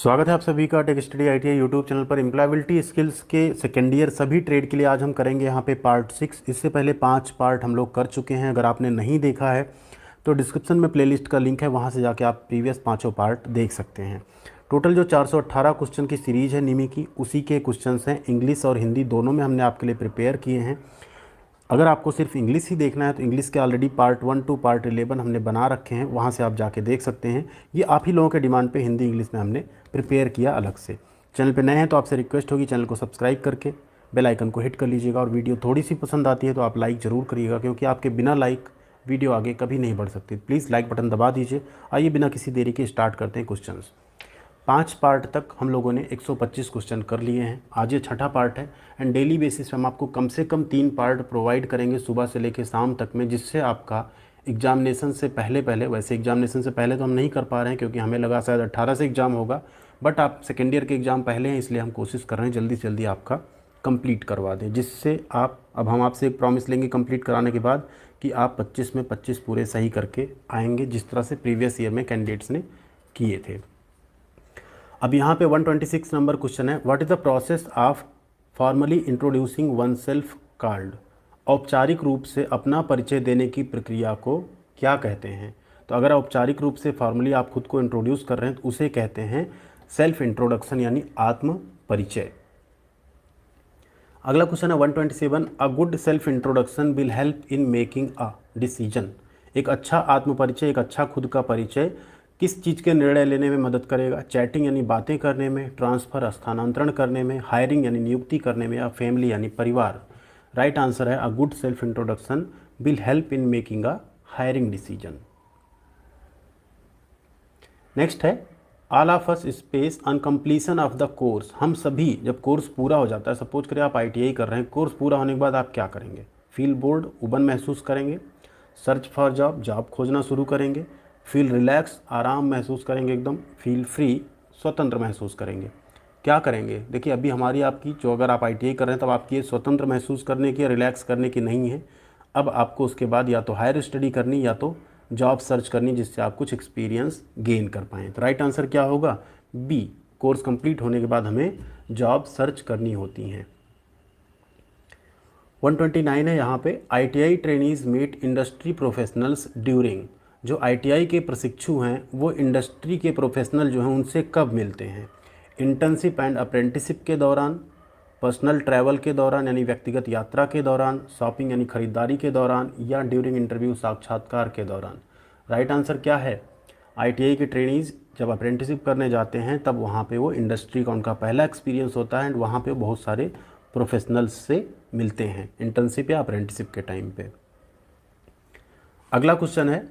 स्वागत है आप सभी का tech study ITI YouTube channel पर। एम्प्लॉयबिलिटी स्किल्स के सेकेंड ईयर सभी ट्रेड के लिए आज हम करेंगे यहाँ पे पार्ट 6। इससे पहले 5 पार्ट हम लोग कर चुके हैं। अगर आपने नहीं देखा है तो डिस्क्रिप्शन में प्लेलिस्ट का लिंक है, वहाँ से जाके आप प्रीवियस पाँचों पार्ट देख सकते हैं। टोटल जो 418 क्वेश्चन की सीरीज़ है निमी की, उसी के क्वेश्चन हैं। इंग्लिश और हिंदी दोनों में हमने आपके लिए प्रिपेयर किए हैं। अगर आपको सिर्फ इंग्लिश ही देखना है तो इंग्लिश के ऑलरेडी पार्ट 1 टू पार्ट 11 हमने बना रखे हैं, वहाँ से आप जाके देख सकते हैं। ये आप ही लोगों के डिमांड पे हिंदी इंग्लिश में हमने प्रिपेयर किया अलग से। चैनल पे नए हैं तो आपसे रिक्वेस्ट होगी चैनल को सब्सक्राइब करके बेल आइकन को हिट कर लीजिएगा, और वीडियो थोड़ी सी पसंद आती है तो आप लाइक ज़रूर करिएगा, क्योंकि आपके बिना लाइक वीडियो आगे कभी नहीं बढ़ सकती। प्लीज़ लाइक बटन दबा दीजिए। आइए बिना किसी देरी के स्टार्ट करते हैं क्वेश्चन। 5 पार्ट तक हम लोगों ने 125 क्वेश्चन कर लिए हैं। आज ये छठा पार्ट है एंड डेली बेसिस पे हम आपको कम से कम 3 पार्ट प्रोवाइड करेंगे सुबह से लेकर शाम तक में, जिससे आपका एग्जामिनेशन से पहले वैसे एग्जामिनेशन से पहले तो हम नहीं कर पा रहे हैं क्योंकि हमें लगा शायद 18 से एग्ज़ाम होगा, बट आप सेकेंड ईयर के एग्ज़ाम पहले हैं, इसलिए हम कोशिश कर रहे हैं जल्दी से जल्दी आपका कंप्लीट करवा दें, जिससे आप अब हम आपसे एक प्रॉमिस लेंगे कंप्लीट कराने के बाद कि आप 25 में 25 पूरे सही करके आएंगे, जिस तरह से प्रीवियस ईयर में कैंडिडेट्स ने किए थे। अब यहाँ पे 126 नंबर क्वेश्चन है, what is the process of formally introducing one self called. औपचारिक रूप से अपना परिचय देने की प्रक्रिया को क्या कहते हैं। तो अगर औपचारिक रूप से फॉर्मली आप खुद को इंट्रोड्यूस कर रहे हैं तो उसे कहते हैं सेल्फ इंट्रोडक्शन, यानी आत्म परिचय। अगला क्वेश्चन है 127, अ good self introduction will help in making a decision. एक अच्छा आत्म परिचय, एक अच्छा खुद का परिचय किस चीज़ के निर्णय लेने में मदद करेगा। चैटिंग यानी बातें करने में, ट्रांसफ़र स्थानांतरण करने में, हायरिंग यानी नियुक्ति करने में, या फैमिली यानी परिवार। राइट आंसर है a good self introduction will help in making a hiring decision. Next है all of us space on completion of the course. हम सभी जब कोर्स पूरा हो जाता है, सपोज करें आप ITI कर रहे हैं, कोर्स पूरा होने के बाद आप क्या करेंगे। फील बोर्ड, उबन महसूस करेंगे। सर्च फॉर जॉब, जॉब खोजना शुरू करेंगे। फील रिलैक्स, आराम महसूस करेंगे एकदम। फील फ्री, स्वतंत्र महसूस करेंगे। क्या करेंगे, देखिए अभी हमारी आपकी जो अगर आप ITI कर रहे हैं तब आपकी ये स्वतंत्र महसूस करने की, रिलैक्स करने की नहीं है। अब आपको उसके बाद या तो हायर स्टडी करनी या तो जॉब सर्च करनी, जिससे आप कुछ एक्सपीरियंस गेन कर पाएँ। तो राइट आंसर क्या होगा, बी। कोर्स कंप्लीट होने के बाद हमें जॉब सर्च करनी होती हैं। 129 है यहाँ पे, ITI trainees meat industry professionals during. जो ITI के प्रशिक्षु हैं वो इंडस्ट्री के प्रोफेशनल जो हैं उनसे कब मिलते हैं। इंटर्नशिप एंड अप्रेंटिसशिप के दौरान, पर्सनल ट्रैवल के दौरान यानी व्यक्तिगत यात्रा के दौरान, शॉपिंग यानी खरीदारी के दौरान, या ड्यूरिंग इंटरव्यू साक्षात्कार के दौरान। राइट आंसर क्या है, ITI के ट्रेनीज जब अप्रेंटिसशिप करने जाते हैं तब वहाँ पे वो इंडस्ट्री का उनका पहला एक्सपीरियंस होता है एंड वहाँ पे बहुत सारे प्रोफेशनल्स से मिलते हैं इंटर्नशिप या अप्रेंटिसशिप के टाइम पे। अगला क्वेश्चन है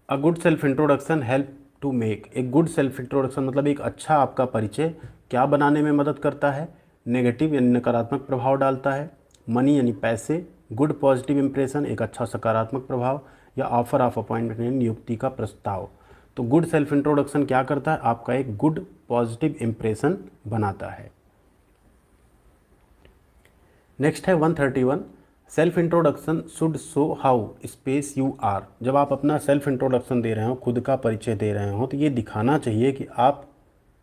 a good self introduction help to make. एक गुड सेल्फ इंट्रोडक्शन मतलब एक अच्छा आपका परिचय क्या बनाने में मदद करता है। नेगेटिव यानी नकारात्मक प्रभाव डालता है। मनी यानी पैसे। गुड पॉजिटिव इंप्रेशन, एक अच्छा सकारात्मक प्रभाव। या ऑफर ऑफ अपॉइंटमेंट यानी नियुक्ति का प्रस्ताव। तो गुड सेल्फ इंट्रोडक्शन क्या करता है, आपका एक गुड पॉजिटिव इंप्रेशन बनाता है। नेक्स्ट है 131, self introduction should show how space you are. जब आप अपना सेल्फ इंट्रोडक्शन दे रहे हो, खुद का परिचय दे रहे हो, तो ये दिखाना चाहिए कि आप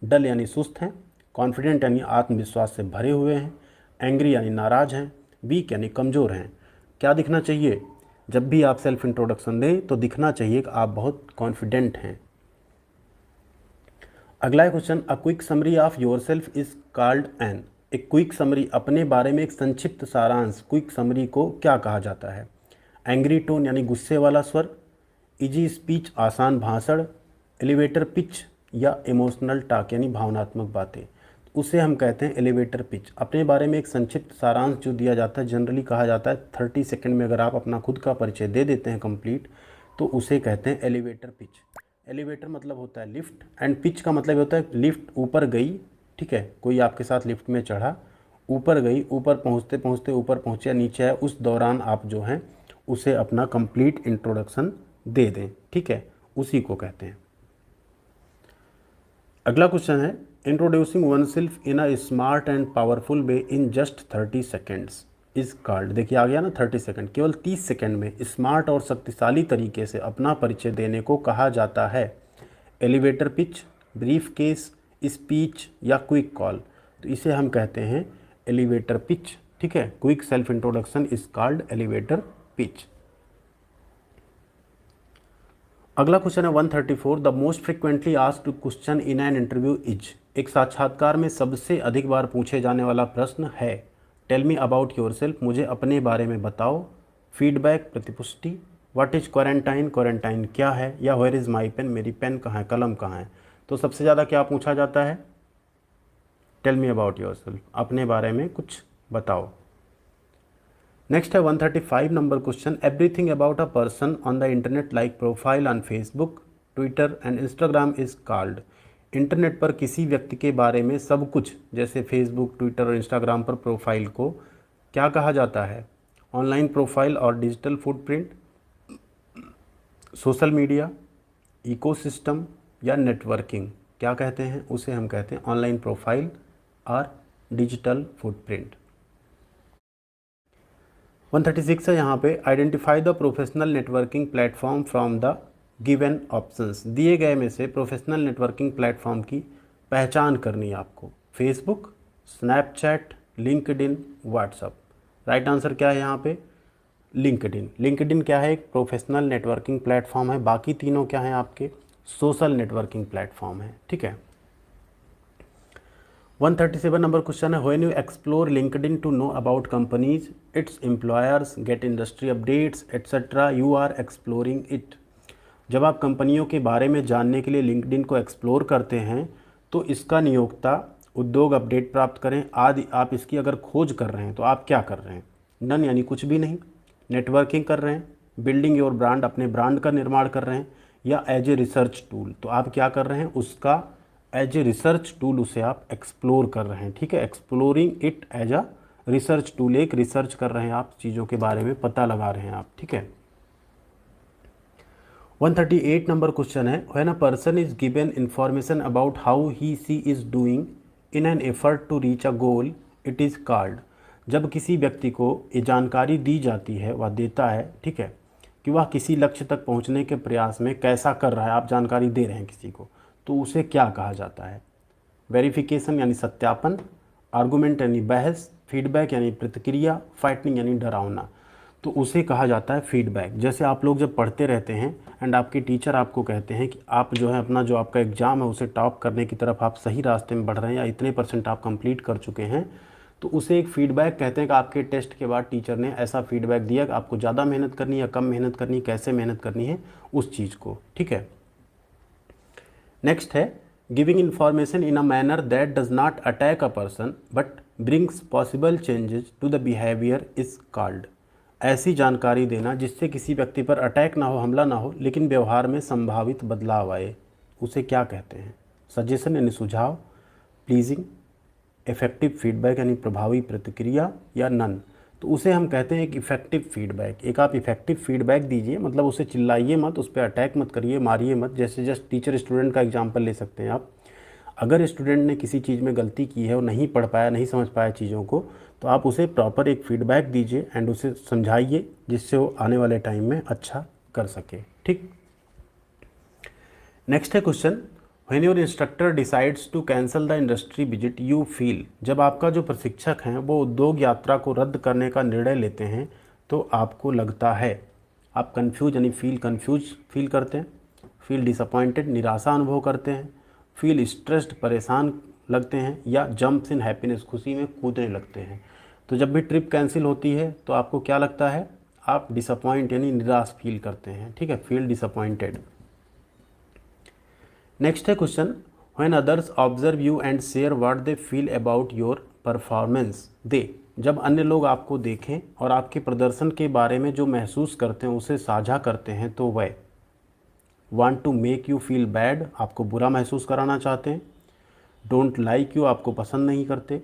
डल यानी सुस्त हैं, कॉन्फिडेंट यानी आत्मविश्वास से भरे हुए हैं, एंग्री यानी नाराज़ हैं, वीक यानी कमज़ोर हैं। क्या दिखना चाहिए, जब भी आप सेल्फ इंट्रोडक्शन दें तो दिखना चाहिए कि आप बहुत कॉन्फिडेंट हैं। अगला question, a quick summary of your self is called an. एक क्विक समरी, अपने बारे में एक संक्षिप्त सारांश, क्विक समरी को क्या कहा जाता है। एंग्री टोन यानी गुस्से वाला स्वर, इजी स्पीच आसान भाषण, एलिवेटर पिच, या इमोशनल टॉक यानी भावनात्मक बातें, उसे हम कहते हैं एलिवेटर पिच। अपने बारे में एक संक्षिप्त सारांश जो दिया जाता है, जनरली कहा जाता है 30 सेकंड में अगर आप अपना खुद का परिचय दे देते हैं कंप्लीट, तो उसे कहते हैं एलिवेटर पिच। एलिवेटर मतलब होता है लिफ्ट एंड पिच का मतलब होता है लिफ्ट ऊपर गई, ठीक है, कोई आपके साथ लिफ्ट में चढ़ा, ऊपर गई, ऊपर पहुंचते पहुंचते ऊपर पहुंचे, नीचे आए, उस दौरान आप जो हैं उसे अपना कंप्लीट इंट्रोडक्शन दे दें, ठीक है, उसी को कहते हैं। अगला क्वेश्चन है, introducing one self in a smart and powerful way in just 30 seconds is called. देखिए आ गया ना 30 सेकेंड, केवल 30 सेकेंड में स्मार्ट और शक्तिशाली तरीके से अपना परिचय देने को कहा जाता है। Elevator pitch, brief case, speech या क्विक कॉल, तो इसे हम कहते हैं एलिवेटर पिच। ठीक है, quick self introduction is called elevator pitch. अगला क्वेश्चन है 134, the most frequently asked question in an interview is. एक साक्षात्कार में सबसे अधिक बार पूछे जाने वाला प्रश्न है tell me about yourself, मुझे अपने बारे में बताओ, फीडबैक प्रतिपुष्टि, व्हाट इज क्वारंटाइन, क्वारंटाइन क्या है, या वेयर इज़ माई पेन, मेरी पेन कहाँ है, कलम कहाँ है। तो सबसे ज़्यादा क्या पूछा जाता है, tell me about yourself, अपने बारे में कुछ बताओ। नेक्स्ट है 135 number question, everything about a person on the internet like profile on Facebook, Twitter and Instagram is called. Internet पर किसी व्यक्ति के बारे में सब कुछ, जैसे फेसबुक, ट्विटर और इंस्टाग्राम पर प्रोफाइल को क्या कहा जाता है, ऑनलाइन प्रोफाइल और digital footprint, social media, ecosystem या नेटवर्किंग। क्या कहते हैं, उसे हम कहते हैं ऑनलाइन प्रोफाइल और डिजिटल फुटप्रिंट। 136 है यहाँ पे, identify the professional networking platform from the given options. दिए गए में से प्रोफेशनल नेटवर्किंग प्लेटफॉर्म की पहचान करनी है आपको, Facebook, Snapchat, LinkedIn, WhatsApp. Right answer क्या है यहाँ पे, लिंक्डइन। लिंक्डइन क्या है, एक प्रोफेशनल नेटवर्किंग प्लेटफॉर्म है, बाकी तीनों क्या हैं आपके, सोशल नेटवर्किंग प्लेटफॉर्म है। ठीक है। 137 नंबर क्वेश्चन है, when you explore LinkedIn to know about companies, its employers, get industry updates etcetera, you are exploring it. जब आप कंपनियों के बारे में जानने के लिए लिंक्डइन को एक्सप्लोर करते हैं तो इसका नियोक्ता, उद्योग अपडेट प्राप्त करें आदि, आप इसकी अगर खोज कर रहे हैं तो आप क्या कर रहे हैं, नन यानी कुछ भी नहीं, नेटवर्किंग कर रहे हैं, बिल्डिंग योर ब्रांड, अपने ब्रांड का निर्माण कर रहे हैं, या एज ए रिसर्च टूल, तो आप क्या कर रहे हैं, उसका एज ए रिसर्च टूल उसे आप एक्सप्लोर कर रहे हैं। ठीक है, exploring it as a research tool, एक रिसर्च कर रहे हैं आप, चीज़ों के बारे में पता लगा रहे हैं आप। ठीक है। 138 नंबर क्वेश्चन है, when a person is given information about how he she is doing in an effort to reach a goal, it is called. जब किसी व्यक्ति को ये जानकारी दी जाती है, वह देता है, ठीक है, कि वह किसी लक्ष्य तक पहुंचने के प्रयास में कैसा कर रहा है, आप जानकारी दे रहे हैं किसी को, तो उसे क्या कहा जाता है, वेरिफिकेशन यानी सत्यापन, आर्गुमेंट यानी बहस, फीडबैक यानी प्रतिक्रिया, फाइटिंग यानी डरावना, तो उसे कहा जाता है फीडबैक। जैसे आप लोग जब पढ़ते रहते हैं एंड आपके टीचर आपको कहते हैं कि आप जो है अपना जो आपका एग्ज़ाम है उसे टॉप करने की तरफ आप सही रास्ते में बढ़ रहे हैं, या इतने % आप कंप्लीट कर चुके हैं, तो उसे एक फीडबैक कहते हैं कि आपके टेस्ट के बाद टीचर ने ऐसा फीडबैक दिया कि आपको ज़्यादा मेहनत करनी है या कम मेहनत करनी है, कैसे मेहनत करनी है उस चीज़ को। ठीक है। नेक्स्ट है, giving information in a manner that does not attack a person but brings possible changes to the behaviour is called. ऐसी जानकारी देना जिससे किसी व्यक्ति पर अटैक ना हो, हमला ना हो, लेकिन व्यवहार में संभावित बदलाव आए, उसे क्या कहते हैं, सजेशन यानी सुझाव, प्लीजिंग, इफेक्टिव फीडबैक यानी प्रभावी प्रतिक्रिया, या नन, तो उसे हम कहते हैं एक इफेक्टिव फीडबैक। एक आप इफेक्टिव फीडबैक दीजिए, मतलब उसे चिल्लाइए मत, उस पर अटैक मत करिए, मारिए मत। जैसे जस्ट टीचर स्टूडेंट का एग्जांपल ले सकते हैं आप। अगर स्टूडेंट ने किसी चीज़ में गलती की है और नहीं पढ़ पाया, नहीं समझ पाया चीज़ों को, तो आप उसे प्रॉपर एक फीडबैक दीजिए एंड उसे समझाइए, जिससे वो आने वाले टाइम में अच्छा कर सके। ठीक। नेक्स्ट है question, when your instructor decides to cancel the industry visit you feel. जब आपका जो प्रशिक्षक हैं वो उद्योग यात्रा को रद्द करने का निर्णय लेते हैं तो आपको लगता है, आप कन्फ्यूज यानी कन्फ्यूज फील करते हैं, फील डिसअपॉइंटेड निराशा अनुभव करते हैं, फील स्ट्रेस्ड परेशान लगते हैं, या जंप्स इन हैप्पीनेस खुशी में कूदने लगते हैं। तो जब भी ट्रिप कैंसिल होती है तो आपको क्या लगता है, आप डिसअपॉइंट यानी निराश फील करते हैं। ठीक है, फील डिसअपॉइंटेड। नेक्स्ट है question, when others observe you and share what they feel about your performance दे। जब अन्य लोग आपको देखें और आपके प्रदर्शन के बारे में जो महसूस करते हैं उसे साझा करते हैं तो वह want to make you feel bad, आपको बुरा महसूस कराना चाहते हैं, डोंट लाइक यू, आपको पसंद नहीं करते,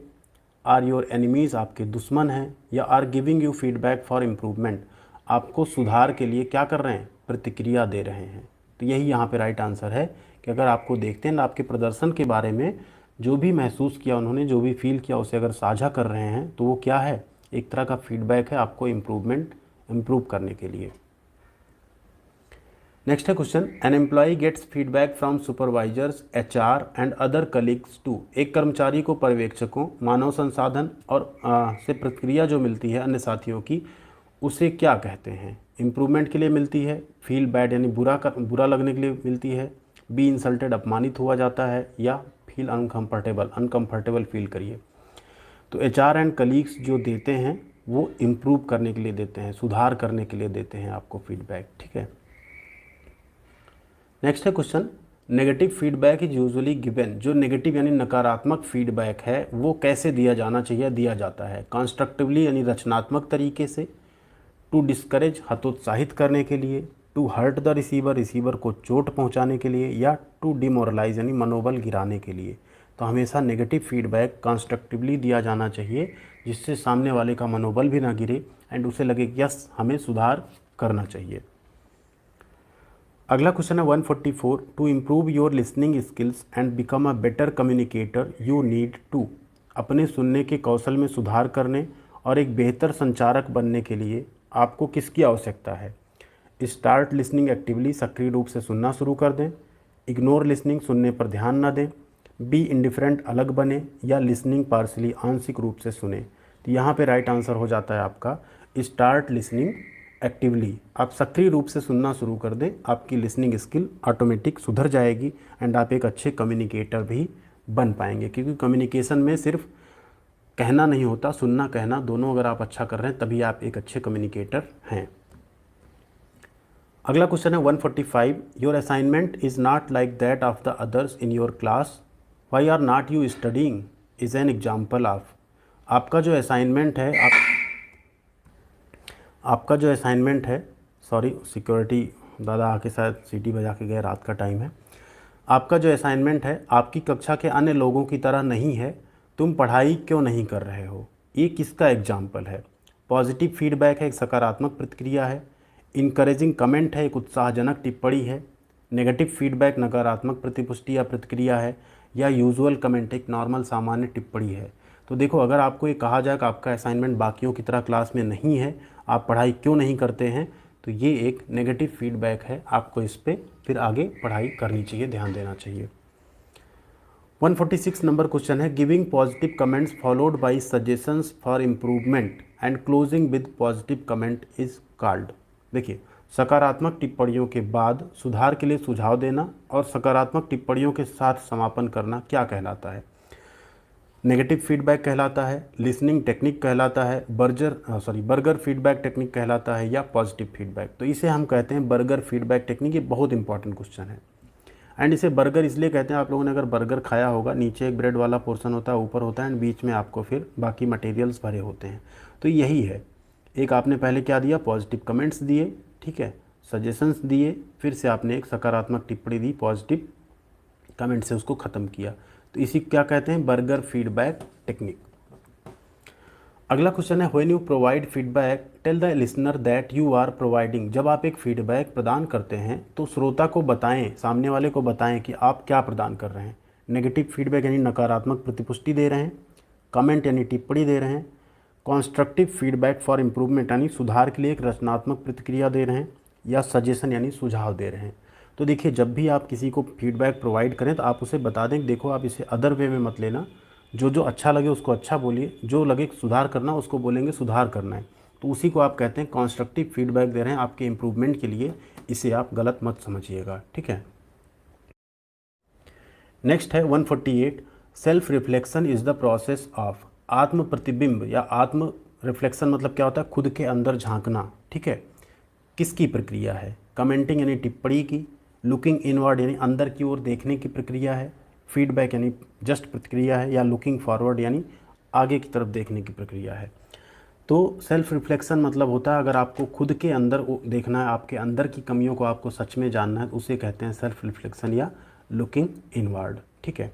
आर योर एनिमीज़, आपके दुश्मन हैं, या are giving you feedback for improvement, आपको सुधार के लिए क्या कर रहे हैं, प्रतिक्रिया दे रहे हैं। तो यही यहाँ पे राइट आंसर है कि अगर आपको देखते हैं आपके प्रदर्शन के बारे में जो भी महसूस किया उन्होंने, जो भी फील किया, उसे अगर साझा कर रहे हैं तो वो क्या है, एक तरह का फीडबैक है आपको इम्प्रूव करने के लिए। नेक्स्ट है question, an employee gets feedback from supervisors, HR and other colleagues to. एक कर्मचारी को पर्यवेक्षकों, मानव संसाधन और से प्रतिक्रिया जो मिलती है अन्य साथियों की, उसे क्या कहते हैं? इम्प्रूवमेंट के लिए मिलती है, फील बैड यानी बुरा लगने के लिए मिलती है, बी इंसल्टेड अपमानित हुआ जाता है, या फील अनकम्फर्टेबल फील करिए। तो एचआर एंड कलीग्स जो देते हैं वो इम्प्रूव करने के लिए देते हैं, सुधार करने के लिए देते हैं आपको फीडबैक, ठीक है। नेक्स्ट है question, negative feedback is usually given. जो नेगेटिव यानी नकारात्मक फीडबैक है वो कैसे दिया जाना चाहिए, दिया जाता है? कंस्ट्रक्टिवली यानी रचनात्मक तरीके से, टू डिस्करेज हतोत्साहित करने के लिए, टू हर्ट द रिसीवर को चोट पहुंचाने के लिए, या टू डिमोरलाइज यानी मनोबल गिराने के लिए। तो हमेशा नेगेटिव फीडबैक कंस्ट्रक्टिवली दिया जाना चाहिए, जिससे सामने वाले का मनोबल भी ना गिरे एंड उसे लगे कि यस हमें सुधार करना चाहिए। अगला क्वेश्चन है 144, to improve your listening skills and become a better communicator you need to. अपने सुनने के कौशल में सुधार करने और एक बेहतर संचारक बनने के लिए आपको किसकी आवश्यकता है? स्टार्ट लिसनिंग एक्टिवली, सक्रिय रूप से सुनना शुरू कर दें, इग्नोर लिसनिंग, सुनने पर ध्यान न दें, बी इंडिफरेंट, अलग बने, या लिसनिंग पार्शली, आंशिक रूप से सुने। तो यहाँ पे राइट आंसर हो जाता है आपका स्टार्ट लिसनिंग एक्टिवली। आप सक्रिय रूप से सुनना शुरू कर दें, आपकी लिसनिंग स्किल ऑटोमेटिक सुधर जाएगी एंड आप एक अच्छे कम्युनिकेटर भी बन पाएंगे, क्योंकि कम्युनिकेशन में सिर्फ कहना नहीं होता, सुनना कहना दोनों अगर आप अच्छा कर रहे हैं तभी आप एक अच्छे कम्युनिकेटर हैं। अगला क्वेश्चन है 145, your assignment is not like that of the others in your class, why are not you studying is an example of. आपका जो असाइनमेंट है आपका जो असाइनमेंट है, सॉरी सिक्योरिटी दादा आके शायद सीटी बजा के गए, रात का टाइम है। आपका जो असाइनमेंट है आपकी कक्षा के अन्य लोगों की तरह नहीं है, तुम पढ़ाई क्यों नहीं कर रहे हो। ये किसका एग्जाम्पल है? पॉजिटिव फीडबैक है, एक सकारात्मक प्रतिक्रिया है, इनकरेजिंग कमेंट है, एक उत्साहजनक टिप्पणी है, नेगेटिव फीडबैक नकारात्मक प्रतिपुष्टि या प्रतिक्रिया है, या यूजुअल कमेंट एक नॉर्मल सामान्य टिप्पणी है। तो देखो, अगर आपको ये कहा जाए कि आपका असाइनमेंट बाकियों की तरह क्लास में नहीं है, आप पढ़ाई क्यों नहीं करते हैं, तो ये एक नेगेटिव फीडबैक है, आपको इस पर फिर आगे पढ़ाई करनी चाहिए, ध्यान देना चाहिए। 146 नंबर क्वेश्चन है, giving positive comments followed by suggestions for improvement and closing with positive comment is called. देखिए, सकारात्मक टिप्पणियों के बाद सुधार के लिए सुझाव देना और सकारात्मक टिप्पणियों के साथ समापन करना क्या कहलाता है? नेगेटिव फीडबैक कहलाता है, लिसनिंग टेक्निक कहलाता है, बर्गर फीडबैक टेक्निक कहलाता है, या पॉजिटिव फीडबैक। तो इसे हम कहते हैं बर्गर फीडबैक टेक्निक। ये बहुत इंपॉर्टेंट क्वेश्चन है एंड इसे बर्गर इसलिए कहते हैं, आप लोगों ने अगर बर्गर खाया होगा, नीचे एक ब्रेड वाला पोर्शन होता है, ऊपर होता है एंड बीच में आपको फिर बाकी मटेरियल्स भरे होते हैं। तो यही है, एक आपने पहले क्या दिया, पॉजिटिव कमेंट्स दिए, ठीक है, सजेशंस दिए, फिर से आपने एक सकारात्मक टिप्पणी दी, पॉजिटिव कमेंट से उसको ख़त्म किया। तो इसी क्या कहते हैं, बर्गर फीडबैक टेक्निक। अगला क्वेश्चन है, when you provide feedback tell the listener that you are providing. जब आप एक फीडबैक प्रदान करते हैं तो श्रोता को बताएं, सामने वाले को बताएं कि आप क्या प्रदान कर रहे हैं। नेगेटिव फीडबैक यानी नकारात्मक प्रतिपुष्टि दे रहे हैं, कमेंट यानी टिप्पणी दे रहे हैं, कॉन्स्ट्रक्टिव फीडबैक फॉर इम्प्रूवमेंट यानी सुधार के लिए एक रचनात्मक प्रतिक्रिया दे रहे हैं, या सजेशन यानी सुझाव दे रहे हैं। तो देखिए, जब भी आप किसी को फीडबैक प्रोवाइड करें तो आप उसे बता दें कि देखो आप इसे अदर वे में मत लेना, जो अच्छा लगे उसको अच्छा बोलिए, जो लगे सुधार करना उसको बोलेंगे सुधार करना है। तो उसी को आप कहते हैं कंस्ट्रक्टिव फीडबैक दे रहे हैं आपके इम्प्रूवमेंट के लिए, इसे आप गलत मत समझिएगा, ठीक है। नेक्स्ट है 148, self reflection is the process of. आत्म प्रतिबिंब या आत्म रिफ्लेक्शन मतलब क्या होता है, खुद के अंदर झांकना, ठीक है। किसकी प्रक्रिया है? कमेंटिंग यानी टिप्पणी की, लुकिंग इनवर्ड यानी अंदर की ओर देखने की प्रक्रिया है, फीडबैक यानी जस्ट प्रतिक्रिया है, या लुकिंग फॉरवर्ड यानी आगे की तरफ देखने की प्रक्रिया है। तो सेल्फ रिफ्लेक्शन मतलब होता है अगर आपको खुद के अंदर देखना है, आपके अंदर की कमियों को आपको सच में जानना है, तो उसे कहते हैं सेल्फ रिफ्लेक्शन या लुकिंग इनवर्ड, ठीक है।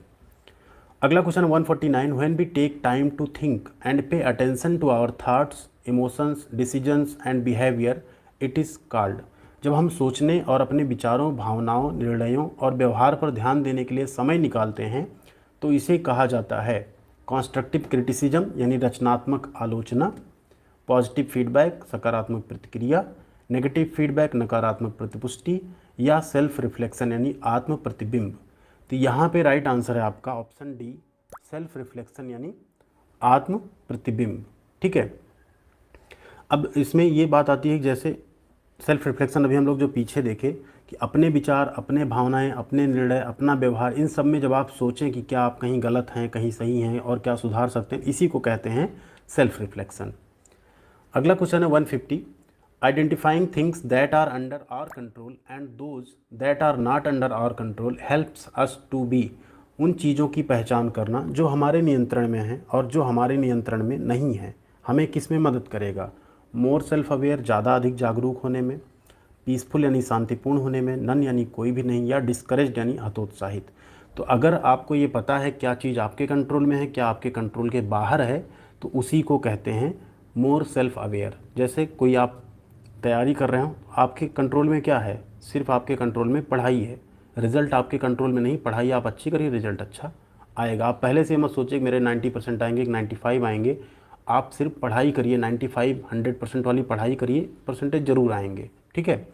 अगला question 149, when we take time to think and pay attention to our thoughts, emotions, decisions and behaviour, it is called. जब हम सोचने और अपने विचारों, भावनाओं, निर्णयों और व्यवहार पर ध्यान देने के लिए समय निकालते हैं तो इसे कहा जाता है कंस्ट्रक्टिव क्रिटिसिज्म यानी रचनात्मक आलोचना, पॉजिटिव फीडबैक सकारात्मक प्रतिक्रिया, नेगेटिव फीडबैक नकारात्मक प्रतिपुष्टि, या सेल्फ रिफ्लेक्शन यानी आत्म प्रतिबिंब। तो यहाँ पे राइट आंसर है आपका ऑप्शन डी, सेल्फ रिफ्लेक्शन यानी आत्म प्रतिबिंब। ठीक है, अब इसमें ये बात आती है कि जैसे सेल्फ रिफ्लेक्शन अभी हम लोग जो पीछे देखे कि अपने विचार, अपने भावनाएं, अपने निर्णय, अपना व्यवहार, इन सब में जब आप सोचें कि क्या आप कहीं गलत हैं, कहीं सही हैं और क्या सुधार सकते हैं, इसी को कहते हैं सेल्फ रिफ्लेक्शन। अगला क्वेश्चन है 150, identifying things that are under our control and those that are not under our control helps us to be. उन चीज़ों की पहचान करना जो हमारे नियंत्रण में हैं और जो हमारे नियंत्रण में नहीं है, हमें किस में मदद करेगा? मोर सेल्फ अवेयर, ज़्यादा अधिक जागरूक होने में, पीसफुल यानी शांतिपूर्ण होने में, नन यानी कोई भी नहीं, या डिस्करेज्ड यानी हतोत्साहित। तो अगर आपको ये पता है क्या चीज़ आपके कंट्रोल में है, क्या आपके कंट्रोल के बाहर है, तो उसी को कहते हैं मोर सेल्फ अवेयर। जैसे कोई आप तैयारी कर रहे हो, आपके कंट्रोल में क्या है? सिर्फ आपके कंट्रोल में पढ़ाई है, रिजल्ट आपके कंट्रोल में नहीं। पढ़ाई आप अच्छी करिए, रिजल्ट अच्छा आएगा। आप पहले से मत सोचिए कि मेरे 90% आएंगे, 95 आएंगे। आप सिर्फ पढ़ाई करिए, 95 100% वाली पढ़ाई करिए, परसेंटेज ज़रूर आएंगे। ठीक है,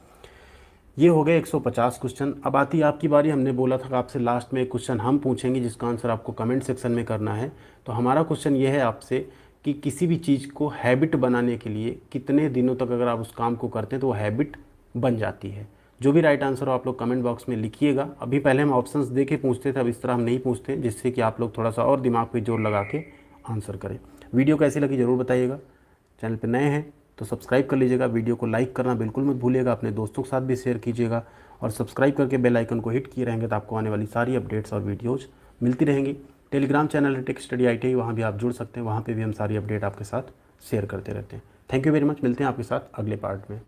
ये हो गए 150 क्वेश्चन। अब आती है आपकी बारी। हमने बोला था कि आपसे लास्ट में एक क्वेश्चन हम पूछेंगे जिसका आंसर आपको कमेंट सेक्शन में करना है। तो हमारा क्वेश्चन ये है आपसे कि किसी भी चीज़ को हैबिट बनाने के लिए कितने दिनों तक अगर आप उस काम को करते हैं तो वो हैबिट बन जाती है। जो भी राइट आंसर हो आप लोग कमेंट बॉक्स में लिखिएगा। अभी पहले हम ऑप्शंस दे के पूछते थे, अब इस तरह हम नहीं पूछते, जिससे कि आप लोग थोड़ा सा और दिमाग पे जोर लगा के आंसर करें। वीडियो कैसी लगी ज़रूर बताइएगा। चैनल पे नए हैं तो सब्सक्राइब कर लीजिएगा। वीडियो को लाइक करना बिल्कुल मत भूलिएगा, अपने दोस्तों के साथ भी शेयर कीजिएगा और सब्सक्राइब करके बेल आइकन को हिट किए रहेंगे तो आपको आने वाली सारी अपडेट्स और वीडियोज़ मिलती रहेंगी। टेलीग्राम चैनल है टेक स्टडी ITI, वहाँ भी आप जुड़ सकते हैं, वहाँ पे भी हम सारी अपडेट आपके साथ शेयर करते रहते हैं। थैंक यू वेरी मच, मिलते हैं आपके साथ अगले पार्ट में।